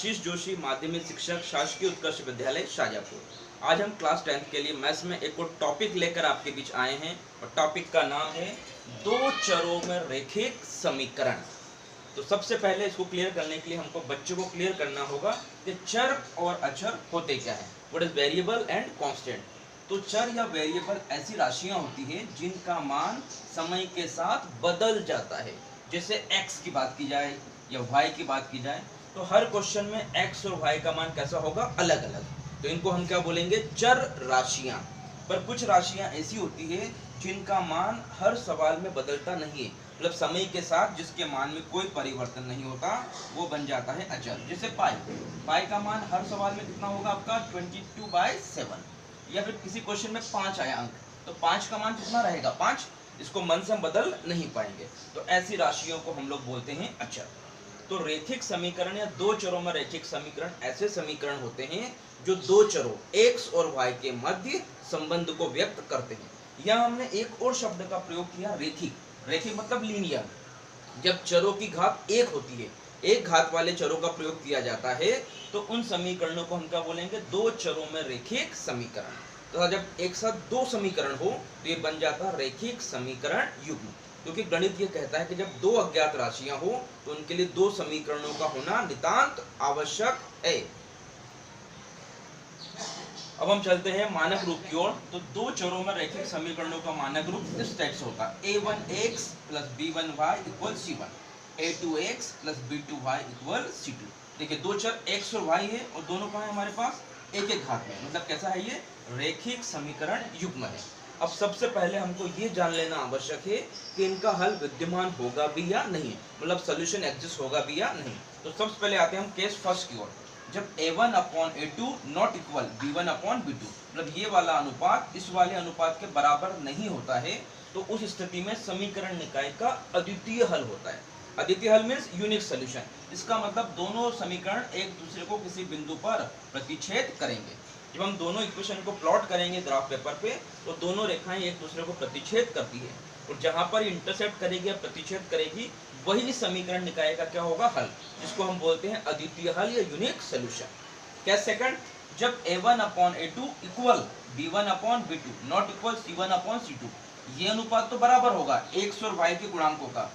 आशीष जोशी, माध्यमिक शिक्षक, शासकीय उत्कर्ष विद्यालय शाजापुर। आज हम क्लास 10th के लिए मैथ्स में एक और टॉपिक लेकर आपके बीच आए हैं और टॉपिक का नाम है दो चरों में रैखिक समीकरण। तो सबसे पहले इसको क्लियर करने के लिए हमको बच्चों को क्लियर करना होगा कि चर और अचर होते क्या है, what is variable and constant. तो चर या वेरिएबल ऐसी राशियां होती हैं जिनका मान समय के साथ बदल जाता है। जैसे x की बात की जाए या y की बात की जाए तो हर क्वेश्चन में x और y का मान कैसा होगा, अलग अलग। तो इनको हम क्या बोलेंगे, चर राशियां। पर कुछ राशियां ऐसी होती है जिनका मान हर सवाल में बदलता नहीं है, मतलब समय के साथ जिसके मान में कोई परिवर्तन नहीं होता वो बन जाता है अचर। जैसे पाई का मान हर सवाल में कितना होगा आपका 22/7, या फिर किसी क्वेश्चन में 5 आया अंक तो 5 का मान कितना रहेगा 5, इसको मन से हम बदल नहीं पाएंगे। तो ऐसी राशियों को हम लोग बोलते हैं अचर। तो रैखिक समीकरण या दो चरों में रैखिक समीकरण ऐसे समीकरण होते हैं जो दो चरों x और y के मध्य संबंध को व्यक्त करते हैं। यहाँ हमने एक और शब्द का प्रयोग किया, रैखिक। रैखिक मतलब लीनियर। जब चरों की घात एक होती है, एक घात वाले चरों का प्रयोग किया जाता है तो उन समीकरणों को हम क्या बोलेंगे, दो चरों में रैखिक समीकरण। तो जब एक साथ दो समीकरण हो तो ये बन जाता है रैखिक समीकरण युग्म। क्योंकि गणित ये कहता है कि जब दो अज्ञात राशियां हो तो उनके लिए दो समीकरणों का होना नितांत आवश्यक है। अब हम चलते हैं मानक रूप की ओर। तो दो चरों में रैखिक समीकरणों का मानक रूप इस टाइप से होता है, a1x + b1y = c1, a2x + b2y = c2। देखिए दो चर x और y है और दोनों का है हमारे पास एक एक घात में, मतलब कैसा है ये, रैखिक समीकरण युग्म है। अब सबसे पहले हमको ये जान लेना आवश्यक है कि इनका हल विद्यमान होगा भी या नहीं, मतलब सॉल्यूशन एग्जिस्ट होगा भी या नहीं। तो सबसे पहले आते हैं हम केस फर्स्ट की ओर। जब a1/a2 नॉट इक्वल b1/b2, मतलब ये वाला अनुपात इस वाले अनुपात के बराबर नहीं होता है तो उस स्थिति में समीकरण निकाय का अद्वितीय हल होता है। अद्वितीय हल मीन्स यूनिक सॉल्यूशन। इसका मतलब दोनों समीकरण एक दूसरे को किसी बिंदु पर प्रतिच्छेद करेंगे। जब हम दोनों इक्वेशन को प्लॉट करेंगे ग्राफ पेपर पे तो दोनों रेखाएं एक दूसरे को प्रतिच्छेद करती है और जहां पर इंटरसेक्ट करेगी या प्रतिच्छेद करेगी वही समीकरण निकाय का क्या होगा, हल, जिसको हम बोलते हैं अद्वितीय हल या यूनिक सॉल्यूशन। क्या सेकंड, जब a1/a2 equal b1/b2 not equal c1/c2, ये अनुपात तो बराबर होगा x और y के गुणांकों का,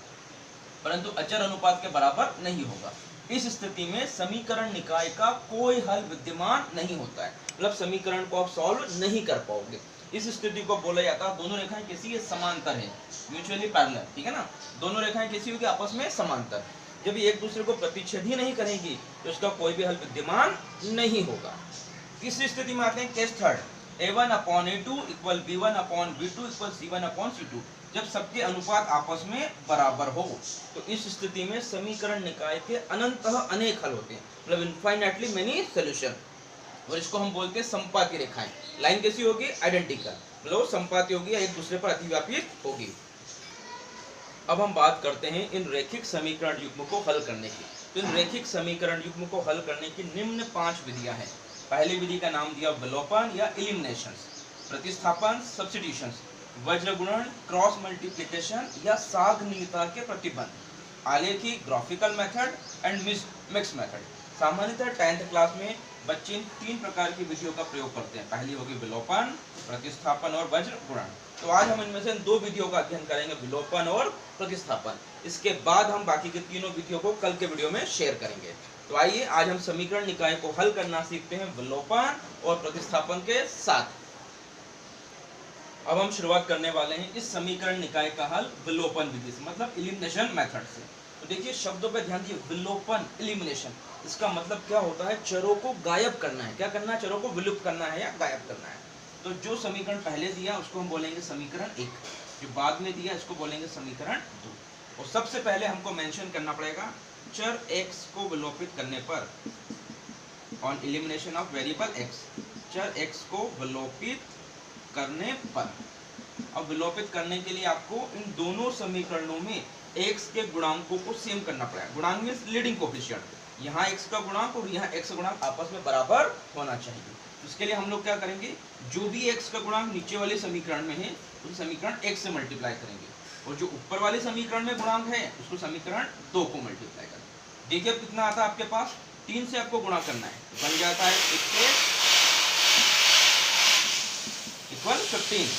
परंतु अचर अनुपात के बराबर नहीं होगा। इस स्थिति में समीकरण निकाय का कोई हल विद्यमान नहीं होता है, मतलब समीकरण को आप सॉल्व नहीं कर पाओगे। इस स्थिति को बोला जाता है दोनों रेखाएं कैसी है, समांतर है, म्यूचुअली पैरेलल, ठीक है ना। दोनों रेखाएं कैसी होगी, आपस में समांतर। जब ये एक दूसरे को प्रतिच्छेद ही नहीं करेंगी तो इसका कोई भी हल विद्यमान नहीं होगा। तीसरी स्थिति में आते हैं case third, a1/a2 = b1/b2 = c1/c2, जब सबके अनुपात आपस में बराबर हो। तो इस स्थिति में समीकरण निकाय के अनंतः अनेक हल होते हैं, मतलब इनफाइनाइटली मेनी सॉल्यूशन, और इसको हम बोलते हैं संपाती रेखाएं। लाइन कैसी होगी, आइडेंटिकल, मतलब संपाती होगी या एक दूसरे पर अतिव्यापी होगी। अब हम बात करते हैं इन रैखिक समीकरण युग्म को हल करने की। तो इन रैखिक समीकरण युग्म को हल करने की निम्न 5 विधियां हैं। पहली विधि का नाम दिया विलोपन या एलिमिनेशन, प्रतिस्थापन सब्स्टिट्यूशन, वज्र गुणन, क्रॉस मल्टीप्लिकेशन या साघनीयता के प्रतिबंध, आलेखी graphical method and mix method. सामान्यतः 10th क्लास में बच्चे इन 3 प्रकार की विधियों का प्रयोग करते हैं। पहली होगी विलोपन, प्रतिस्थापन और वज्र गुणन। तो आज हम इनमें से 2 विधियों का अध्ययन करेंगे, विलोपन और प्रतिस्थापन। इसके बाद हम बाकी की तीनों विधियों को कल के वीडियो में शेयर करेंगे। तो आइए आज हम समीकरण निकाय को हल करना सीखते हैं विलोपन और प्रतिस्थापन के साथ। अब हम शुरुआत करने वाले हैं इस समीकरण निकाय का हल विलोपन विधि से, मतलब एलिमिनेशन मेथड से। तो देखिए शब्दों पे ध्यान दिए, विलोपन, एलिमिनेशन, इसका मतलब क्या होता है, चरों को गायब करना है। क्या करना है, चरों को विलुप्त करना है या गायब करना है। तो जो समीकरण पहले दिया उसको हम बोलेंगे समीकरण 1, जो बाद में दिया इसको बोलेंगे समीकरण 2। और सबसे पहले हमको मेंशन करना पड़ेगा चर x को विलोपित करने पर, on elimination of variable x, चर x को विलोपित करने पर। अब विलोपित करने के लिए आपको इन दोनों समीकरणों में x के गुणांकों को सेम करना पड़ेगा। गुणांक मींस लीडिंग कोएफिशिएंट, यहाँ x का गुणांक और यहाँ x का गुणांक आपस में बराबर होना चाहिए। उसके लिए हम लोग क्या करेंगे, जो भी x का गुणांक नीचे वाले समीकरण में है उस समीकरण 1 से मल्टीप्लाई करेंगे, और जो ऊपर वाले समीकरण में गुणांक है उसको समीकरण 2 को मल्टीप्लाई करेंगे। देखिए अब कितना आता है आपके पास, 3 से आपको गुणा करना है, बन जाता है 6x इक्वल 15।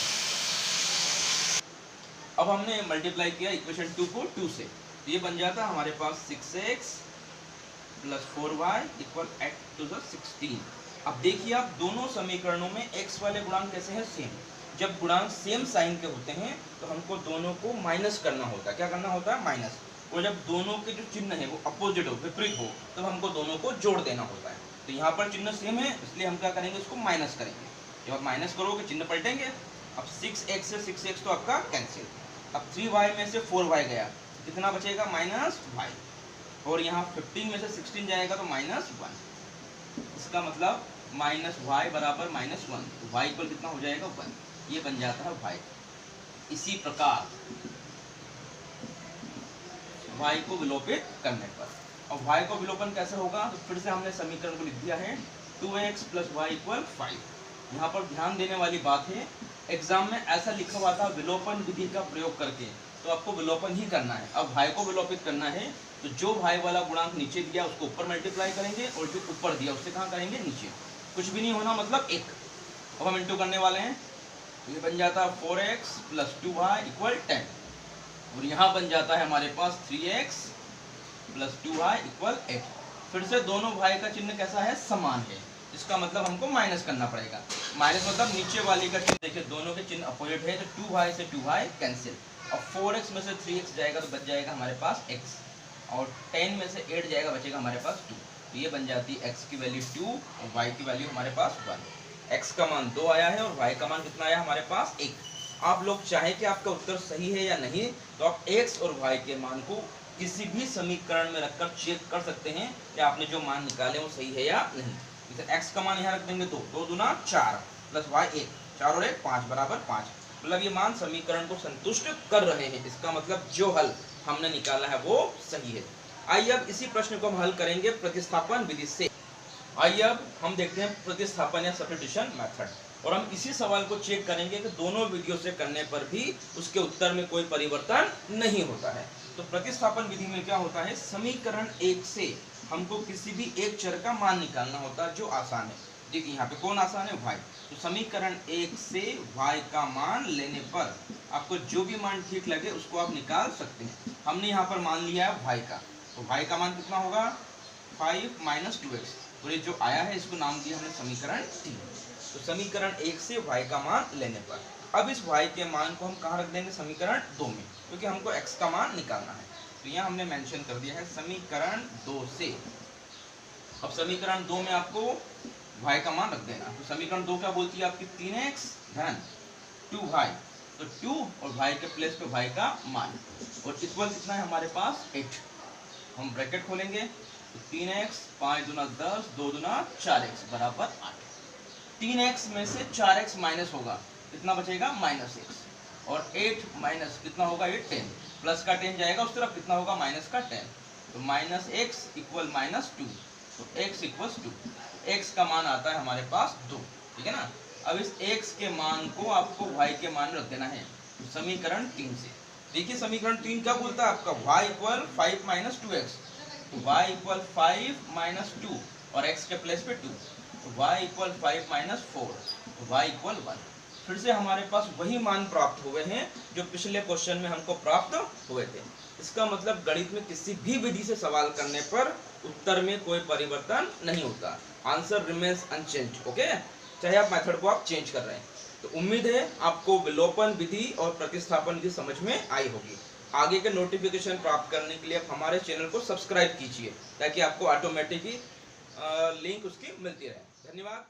अब हमने मल्टीप्लाई किया इक्वेशन 2 को 2 से, तो ये बन जाता है हमारे पास 6x plus 4y equal x to the 16। अब देखिए आप दोनों समीकरणों में x वाले गुणांक कैसे हैं, सेम। जब गुणांक सेम साइन के होते हैं तो हमको दोनों को माइनस करना होता है। क्या करना होता है, माइनस। और जब दोनों के जो चिन्ह है वो अपोजिट हो, विपरीत हो, तब हमको दोनों को जोड़ देना होता है। तो यहाँ पर चिन्ह सेम है, इसलिए हम क्या करेंगे, उसको माइनस करेंगे। जब आप माइनस करोगे चिन्ह पलटेंगे। अब 6x से 6x तो आपका कैंसिल। अब 3y में से 4y गया, कितना बचेगा, -y। और यहाँ 15 में से 16 जाएगा तो -1। इसका मतलब -y बराबर -1, तो y इक्वल कितना हो जाएगा, 1। ये बन जाता है y। इसी प्रकार y को विलोपित करने पर, अब y को विलोपन कैसे होगा, तो फिर से हमने समीकरण को लिख दिया है 2x + y = 5। यहाँ पर ध्यान देने वाली बात है, एग्जाम में ऐसा लिखा हुआ था विलोपन विधि का प्रयोग करके, तो आपको विलोपन ही करना है। अब y को विलोपित करना है तो जो y वाला गुणांक नीचे दिया उसको ऊपर मल्टीप्लाई करेंगे, और जो ऊपर दिया उससे कहाँ करेंगे, नीचे। कुछ भी नहीं होना, मतलब 1। अब हम इंटू करने वाले हैं, ये बन जाता है 4x + 2y = 10। और यहाँ बन जाता है हमारे पास 3x + 2y = 8। फिर से दोनों भाई का चिन्ह कैसा है, समान है, इसका मतलब हमको माइनस करना पड़ेगा। माइनस मतलब नीचे वाली का चिन्ह, देखिए दोनों के चिन्ह अपोजिट है, तो 2y से 2y कैंसिल। और 4x में से 3x जाएगा तो बच जाएगा हमारे पास x, और 10 में से 8 जाएगा, बचेगा हमारे पास 2। तो ये बन जाती है x की वैल्यू 2 और y की वैल्यू हमारे पास 1। x का मान 2 आया है और y का मान कितना आया हमारे पास, 1। आप लोग चाहें कि आपका उत्तर सही है या नहीं, तो आप x और y के मान को किसी भी समीकरण में रखकर चेक कर सकते हैं कि आपने जो मान निकाले वो सही है या नहीं। जैसे x का मान यहाँ रख देंगे 2, 2 दूना 4 प्लस y 1, 4 और 1 5 बराबर 5। मतलब ये मान समीकरण को संतुष्ट कर रहे हैं, इसका मतलब जो हल हमने निकाला है वो सही है। आइए अब इसी प्रश्न को हम हल करेंगे प्रतिस्थापन विधि से। आइए अब हम देखते हैं प्रतिस्थापन या सब्स्टिट्यूशन मेथड, और हम इसी सवाल को चेक करेंगे कि दोनों विधियों से करने पर भी उसके उत्तर में कोई परिवर्तन नहीं होता है। तो प्रतिस्थापन विधि में क्या होता है, समीकरण 1 से हमको किसी भी एक चर का मान निकालना होता है जो आसान है। देखिए यहाँ पे कौन आसान है, y। तो समीकरण 1 से y का मान लेने पर आपको जो भी मान ठीक लगे उसको आप निकाल सकते हैं। हमने यहाँ पर मान लिया है y का, तो y का मान कितना होगा, 5 - 2x, और ये जो आया है इसको नाम दिया हमने समीकरण 3। तो समीकरण 1 से y का मान लेने पर अब इस y के मान को हम कहाँ रख देंगे, समीकरण 2 में, क्योंकि हमको x का मान निकालना है। तो यहाँ हमने मेंशन कर दिया है समीकरण 2 से। अब समीकरण 2 में आपको y का मान रख देना। तो समीकरण 2 क्या बोलती है आपकी, 3x धन 2y, तो 2 और y के प्लेस पे y का मान, और इक्वल कितना है हमारे पास, 8। हम ब्रैकेट खोलेंगे, तो 3x 5 दूना 10, 2 दूना 4x बराबर 8। 3x में से 4x माइनस होगा, कितना बचेगा, -x, और 8 माइनस कितना होगा, ये 10, प्लस का 10 जाएगा उस तरफ, कितना होगा, माइनस का 10, तो -x = -2, तो x = 2। x का मान आता है हमारे पास 2, ठीक है ना। अब इस x के मान को आपको y के मान में रख देना है, तो समीकरण 3 से। देखिए समीकरण 3 क्या बोलता है आपका, y = 5 - 2x, तो y = 5 - 2 और x के प्लेस पे 2, तो y = 5 - 4, तो y = 1। फिर से हमारे पास वही मान प्राप्त हुए हैं जो पिछले क्वेश्चन में हमको प्राप्त हुए थे। इसका मतलब गणित में किसी भी विधि से सवाल करने पर उत्तर में कोई परिवर्तन नहीं होता, आंसर रिमेन्स अनचेंज। ओके, चाहे आप मेथड को आप चेंज कर रहे हैं। तो उम्मीद है आपको विलोपन विधि और प्रतिस्थापन विधि समझ में आई होगी। आगे के नोटिफिकेशन प्राप्त करने के लिए आप हमारे चैनल को सब्सक्राइब कीजिए, ताकि आपको ऑटोमेटिकली लिंक उसकी मिलती रहे। धन्यवाद।